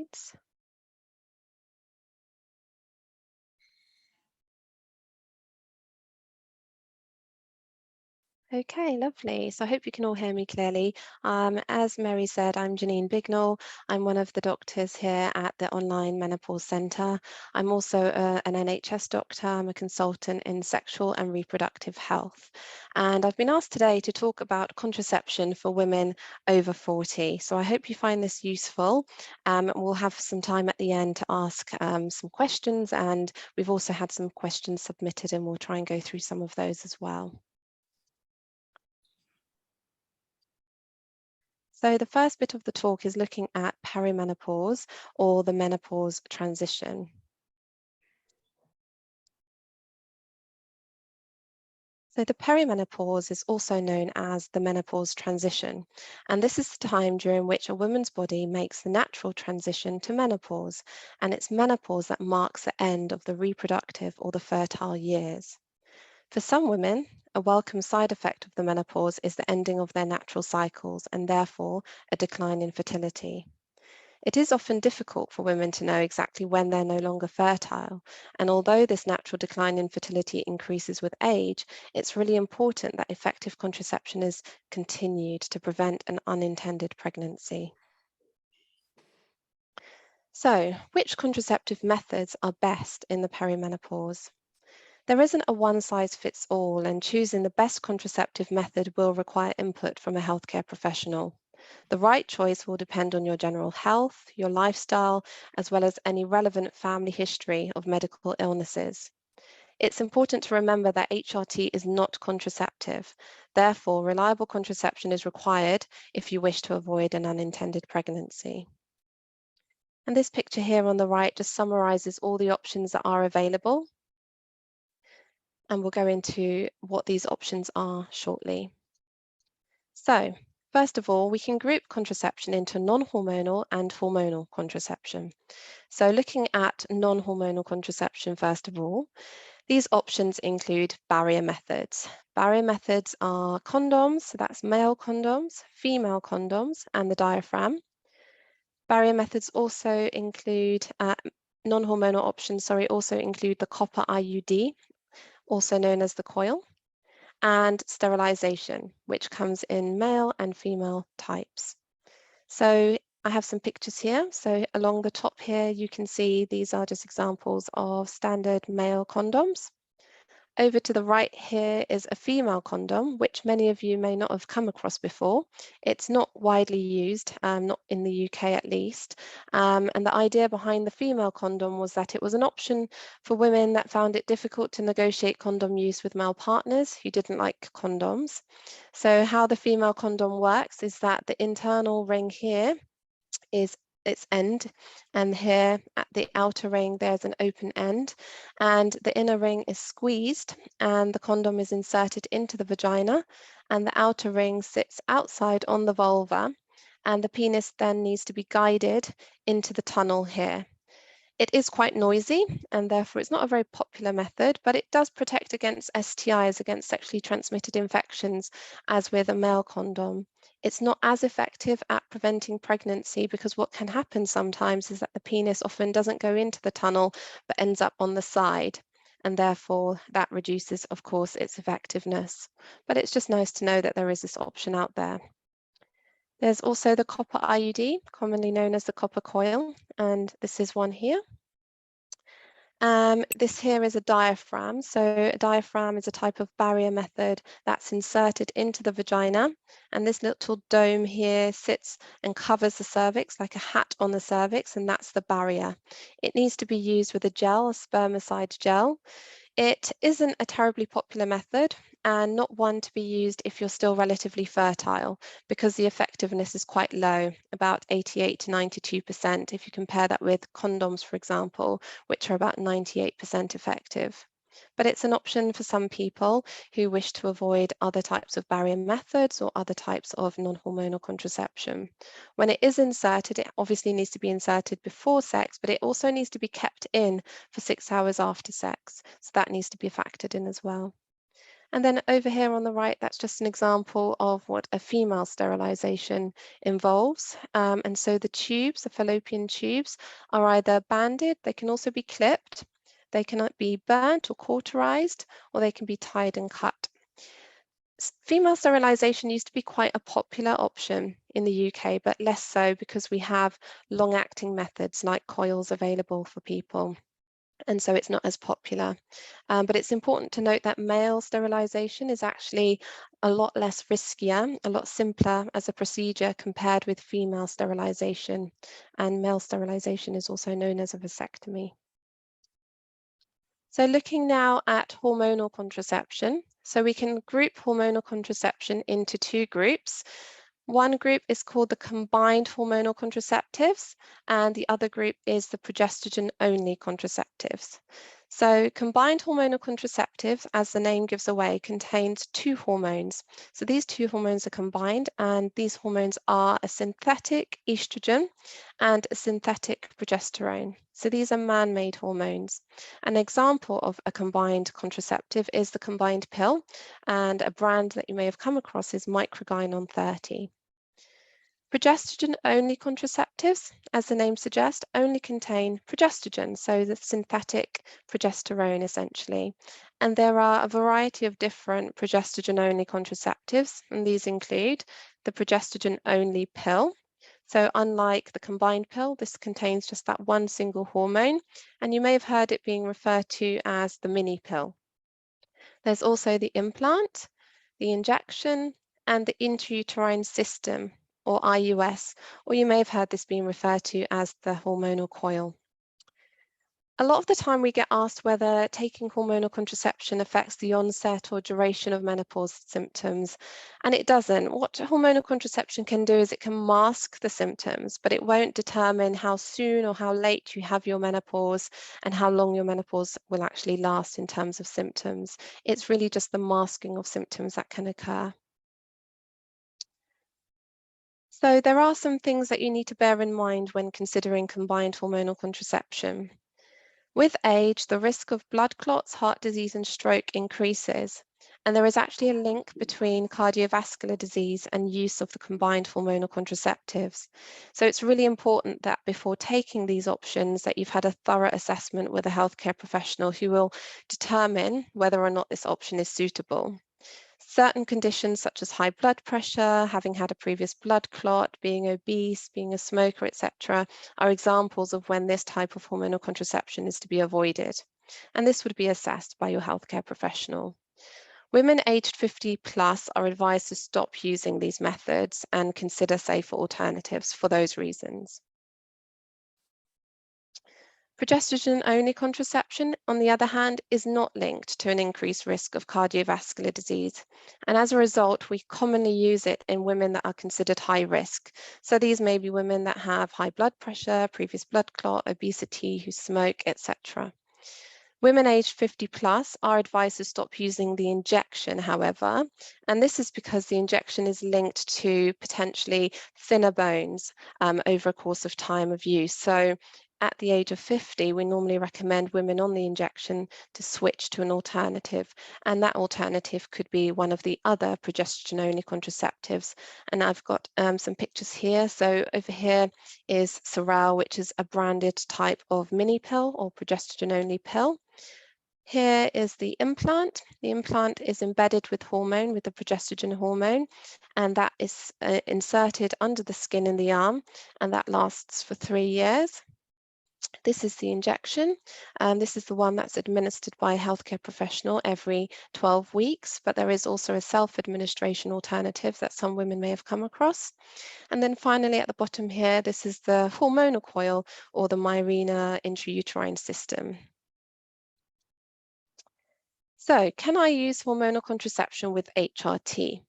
slides. Okay, lovely. So I hope you can all hear me clearly. As Mary said, I'm Jenine Bignall. I'm one of the doctors here at the online Menopause Centre. I'm also an NHS doctor. I'm a consultant in sexual and reproductive health. And I've been asked today to talk about contraception for women over 40. So I hope you find this useful. We'll have some time at the end to ask some questions, and we've also had some questions submitted, and we'll try and go through some of those as well. So the first bit of the talk is looking at perimenopause, or the menopause transition. So the perimenopause is also known as the menopause transition, and this is the time during which a woman's body makes the natural transition to menopause, and it's menopause that marks the end of the reproductive or the fertile years. For some women, a welcome side effect of the menopause is the ending of their natural cycles and therefore a decline in fertility. It is often difficult for women to know exactly when they're no longer fertile, and although this natural decline in fertility increases with age, it's really important that effective contraception is continued to prevent an unintended pregnancy. So, which contraceptive methods are best in the perimenopause? There isn't a one-size-fits-all, and choosing the best contraceptive method will require input from a healthcare professional. The right choice will depend on your general health, your lifestyle, as well as any relevant family history of medical illnesses. It's important to remember that HRT is not contraceptive. Therefore, reliable contraception is required if you wish to avoid an unintended pregnancy. And this picture here on the right just summarizes all the options that are available. And we'll go into what these options are shortly. So, first of all, we can group contraception into non-hormonal and hormonal contraception. So looking at non-hormonal contraception, first of all, these options include barrier methods. Barrier methods are condoms, so that's male condoms, female condoms, and the diaphragm. Barrier methods also include, non-hormonal options, also include the copper IUD, also known as the coil, and sterilization, which comes in male and female types. So I have some pictures here. So along the top here, you can see these are just examples of standard male condoms. Over to the right here is a female condom, which many of you may not have come across before. It's not widely used, not in the UK at least. And the idea behind the female condom was that it was an option for women that found it difficult to negotiate condom use with male partners who didn't like condoms. So how the female condom works is that the internal ring here is its end, and here at the outer ring there's an open end, and the inner ring is squeezed and the condom is inserted into the vagina, and the outer ring sits outside on the vulva, and the penis then needs to be guided into the tunnel here. It is quite noisy, and therefore it's not a very popular method, but it does protect against STIs, against sexually transmitted infections, as with a male condom. It's not as effective at preventing pregnancy, because what can happen sometimes is that the penis often doesn't go into the tunnel but ends up on the side, and therefore that reduces, of course, its effectiveness. But it's just nice to know that there is this option out there. There's also the copper IUD, commonly known as the copper coil, and this is one here. This here is a diaphragm. So a diaphragm is a type of barrier method that's inserted into the vagina, and this little dome here sits and covers the cervix like a hat on the cervix, and that's the barrier. It needs to be used with a gel, a spermicide gel. It isn't a terribly popular method, and not one to be used if you're still relatively fertile, because the effectiveness is quite low, about 88 to 92%, if you compare that with condoms, for example, which are about 98% effective. But it's an option for some people who wish to avoid other types of barrier methods or other types of non-hormonal contraception. When it is inserted, it obviously needs to be inserted before sex, but it also needs to be kept in for 6 hours after sex. So that needs to be factored in as well. And then over here on the right, that's just an example of what a female sterilization involves. And so the tubes, the fallopian tubes, are either banded, they can also be clipped, they can be burnt or cauterized, or they can be tied and cut. Female sterilization used to be quite a popular option in the UK, but less so because we have long-acting methods like coils available for people. And so it's not as popular. But it's important to note that male sterilization is actually a lot less riskier, a lot simpler as a procedure compared with female sterilization. And male sterilization is also known as a vasectomy. So looking now at hormonal contraception. So we can group hormonal contraception into two groups. One group is called the combined hormonal contraceptives, and the other group is the progesterone-only contraceptives. So combined hormonal contraceptives, as the name gives away, contains two hormones. So these two hormones are combined, and these hormones are a synthetic estrogen and a synthetic progesterone. So these are man-made hormones. An example of a combined contraceptive is the combined pill, and a brand that you may have come across is Microgynon 30. Progesterone-only contraceptives, as the name suggests, only contain progestogen, so the synthetic progesterone essentially. And there are a variety of different progestogen-only contraceptives, and these include the progestogen-only pill. So unlike the combined pill, this contains just that one single hormone, and you may have heard it being referred to as the mini pill. There's also the implant, the injection, and the intrauterine system, or IUS, or you may have heard this being referred to as the hormonal coil. A lot of the time we get asked whether taking hormonal contraception affects the onset or duration of menopause symptoms, and it doesn't. What hormonal contraception can do is it can mask the symptoms, but it won't determine how soon or how late you have your menopause and how long your menopause will actually last in terms of symptoms. It's really just the masking of symptoms that can occur. So there are some things that you need to bear in mind when considering combined hormonal contraception. With age, the risk of blood clots, heart disease, and stroke increases. And there is actually a link between cardiovascular disease and use of the combined hormonal contraceptives. So it's really important that before taking these options that you've had a thorough assessment with a healthcare professional who will determine whether or not this option is suitable. Certain conditions such as high blood pressure, having had a previous blood clot, being obese, being a smoker, etc., are examples of when this type of hormonal contraception is to be avoided. And this would be assessed by your healthcare professional. Women aged 50 plus are advised to stop using these methods and consider safer alternatives for those reasons. Progesterone-only contraception, on the other hand, is not linked to an increased risk of cardiovascular disease. And as a result, we commonly use it in women that are considered high risk. So these may be women that have high blood pressure, previous blood clot, obesity, who smoke, etc. Women aged 50 plus are advised to stop using the injection, however, and this is because the injection is linked to potentially thinner bones over a course of time of use. So at the age of 50, we normally recommend women on the injection to switch to an alternative, and that alternative could be one of the other progesterone-only contraceptives. And I've got some pictures here. So over here is Sorel, which is a branded type of mini pill or progesterone-only pill. Here is the implant. The implant is embedded with hormone, with the progesterone hormone, and that is inserted under the skin in the arm, and that lasts for 3 years. This is the injection. This is the one that's administered by a healthcare professional every 12 weeks, but there is also a self-administration alternative that some women may have come across. And then finally at the bottom here, this is the hormonal coil or the Mirena intrauterine system. So can I use hormonal contraception with HRT?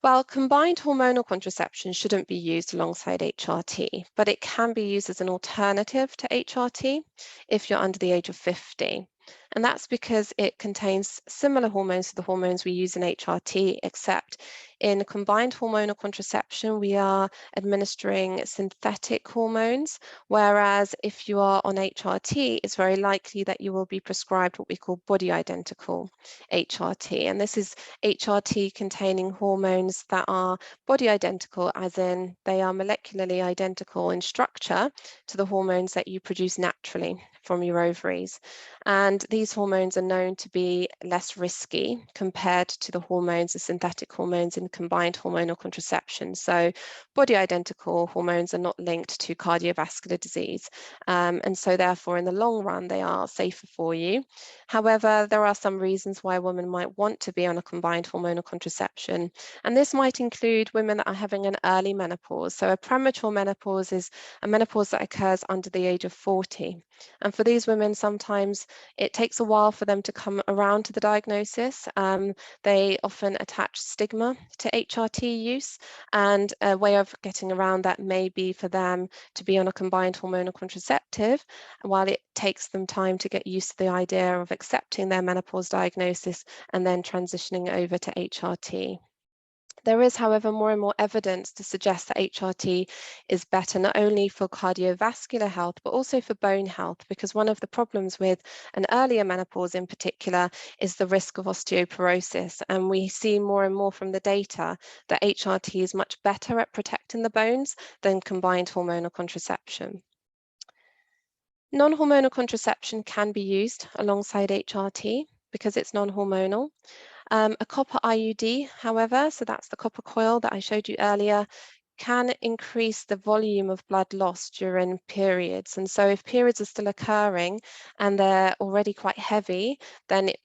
Well, combined hormonal contraception shouldn't be used alongside HRT, but it can be used as an alternative to HRT if you're under the age of 50. And that's because it contains similar hormones to the hormones we use in HRT, except in combined hormonal contraception, we are administering synthetic hormones, whereas if you are on HRT, it's very likely that you will be prescribed what we call body identical HRT. And this is HRT containing hormones that are body identical, as in they are molecularly identical in structure to the hormones that you produce naturally from your ovaries. And these hormones are known to be less risky compared to the hormones, the synthetic hormones in combined hormonal contraception. So body identical hormones are not linked to cardiovascular disease. And so therefore, in the long run, they are safer for you. However, there are some reasons why a woman might want to be on a combined hormonal contraception. And this might include women that are having an early menopause. So a premature menopause is a menopause that occurs under the age of 40. And for these women, sometimes it takes a while for them to come around to the diagnosis. They often attach stigma to HRT use, and a way of getting around that may be for them to be on a combined hormonal contraceptive, while it takes them time to get used to the idea of accepting their menopause diagnosis and then transitioning over to HRT. There is, however, more and more evidence to suggest that HRT is better not only for cardiovascular health, but also for bone health, because one of the problems with an earlier menopause in particular is the risk of osteoporosis. And we see more and more from the data that HRT is much better at protecting the bones than combined hormonal contraception. Non-hormonal contraception can be used alongside HRT because it's non-hormonal. A copper IUD, however, so that's the copper coil that I showed you earlier, can increase the volume of blood loss during periods. And so if periods are still occurring and they're already quite heavy, then it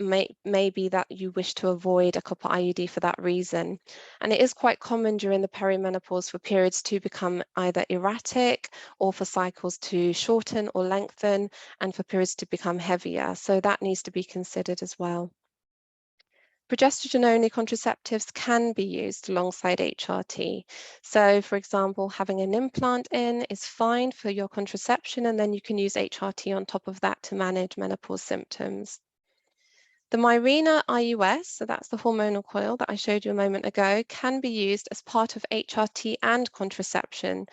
may be that you wish to avoid a copper IUD for that reason. And it is quite common during the perimenopause for periods to become either erratic or for cycles to shorten or lengthen and for periods to become heavier. So that needs to be considered as well. Progesterone-only contraceptives can be used alongside HRT. So, for example, having an implant in is fine for your contraception, and then you can use HRT on top of that to manage menopause symptoms. The Mirena IUS, so that's the hormonal coil that I showed you a moment ago, can be used as part of HRT and contraception,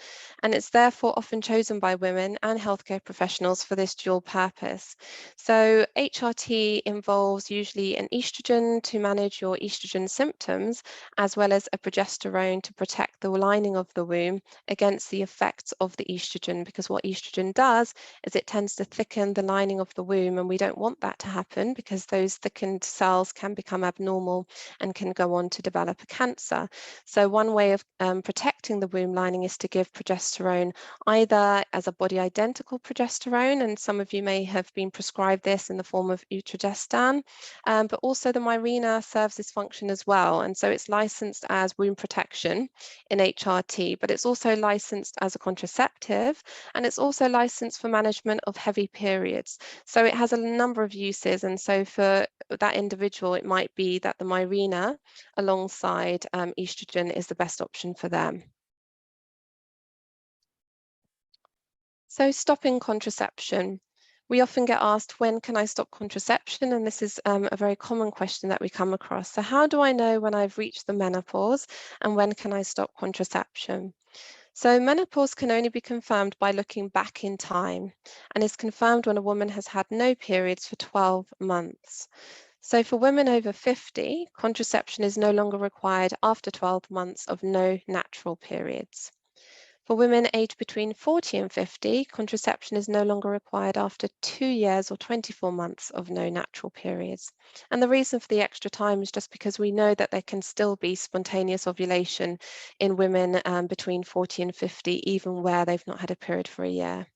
and it's therefore often chosen by women and healthcare professionals for this dual purpose. So HRT involves usually an estrogen to manage your estrogen symptoms, as well as a progesterone to protect the lining of the womb against the effects of the estrogen, because what estrogen does is it tends to thicken the lining of the womb, and we don't want that to happen because those thickened cells can become abnormal and can go on to develop a cancer. So one way of protecting the womb lining is to give progesterone either as a body identical progesterone, and some of you may have been prescribed this in the form of Utrogestan, but also the Mirena serves this function as well. And so it's licensed as womb protection in HRT, but it's also licensed as a contraceptive, and it's also licensed for management of heavy periods. So it has a number of uses, and so for that individual, it might be that the Mirena alongside estrogen is the best option for them. So stopping contraception. We often get asked, when can I stop contraception? And this is a very common question that we come across. So how do I know when I've reached the menopause, and when can I stop contraception? So menopause can only be confirmed by looking back in time, and is confirmed when a woman has had no periods for 12 months. So for women over 50, contraception is no longer required after 12 months of no natural periods. For women aged between 40 and 50, contraception is no longer required after 2 years or 24 months of no natural periods. And the reason for the extra time is just because we know that there can still be spontaneous ovulation in women between 40 and 50, even where they've not had a period for a year.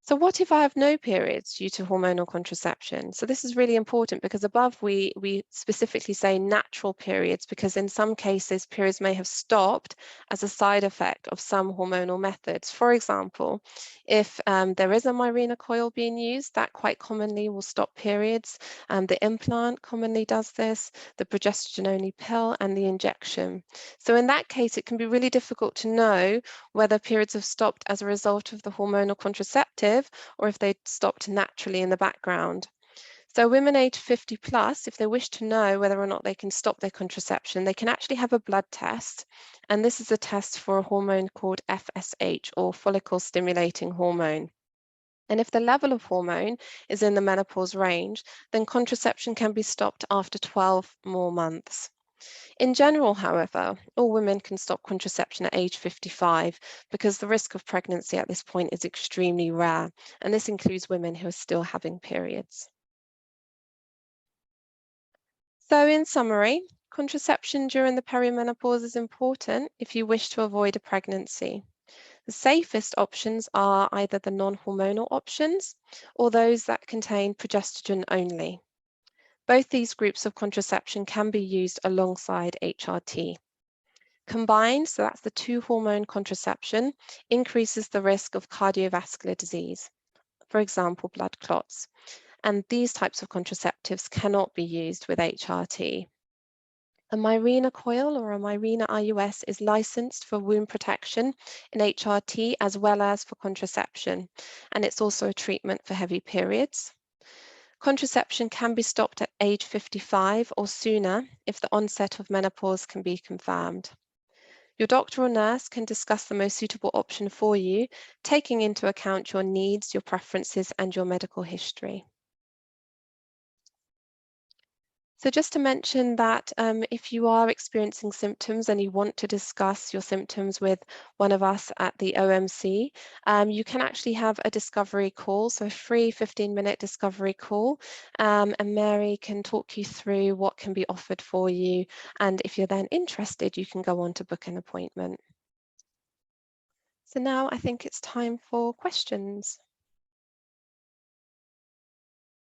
So what if I have no periods due to hormonal contraception? So this is really important because above we specifically say natural periods, because in some cases periods may have stopped as a side effect of some hormonal methods. For example, if there is a Mirena coil being used, that quite commonly will stop periods. The implant commonly does this, the progesterone-only pill, and the injection. So in that case, it can be really difficult to know whether periods have stopped as a result of the hormonal contraceptive or if they stopped naturally in the background. So women aged 50 plus, if they wish to know whether or not they can stop their contraception, they can actually have a blood test. And this is a test for a hormone called FSH, or follicle stimulating hormone. And if the level of hormone is in the menopause range, then contraception can be stopped after 12 more months. In general, however, all women can stop contraception at age 55 because the risk of pregnancy at this point is extremely rare, and this includes women who are still having periods. So in summary, contraception during the perimenopause is important if you wish to avoid a pregnancy. The safest options are either the non-hormonal options or those that contain progesterone only. Both these groups of contraception can be used alongside HRT. Combined, so that's the two-hormone contraception, increases the risk of cardiovascular disease, for example, blood clots. And these types of contraceptives cannot be used with HRT. A Mirena coil or a Mirena IUS is licensed for womb protection in HRT as well as for contraception, and it's also a treatment for heavy periods. Contraception can be stopped at age 55 or sooner if the onset of menopause can be confirmed. Your doctor or nurse can discuss the most suitable option for you, taking into account your needs, your preferences, and your medical history. So just to mention that if you are experiencing symptoms and you want to discuss your symptoms with one of us at the OMC, you can actually have a discovery call, so a free 15-minute discovery call, and Mary can talk you through what can be offered for you. And if you're then interested, you can go on to book an appointment. So now I think it's time for questions.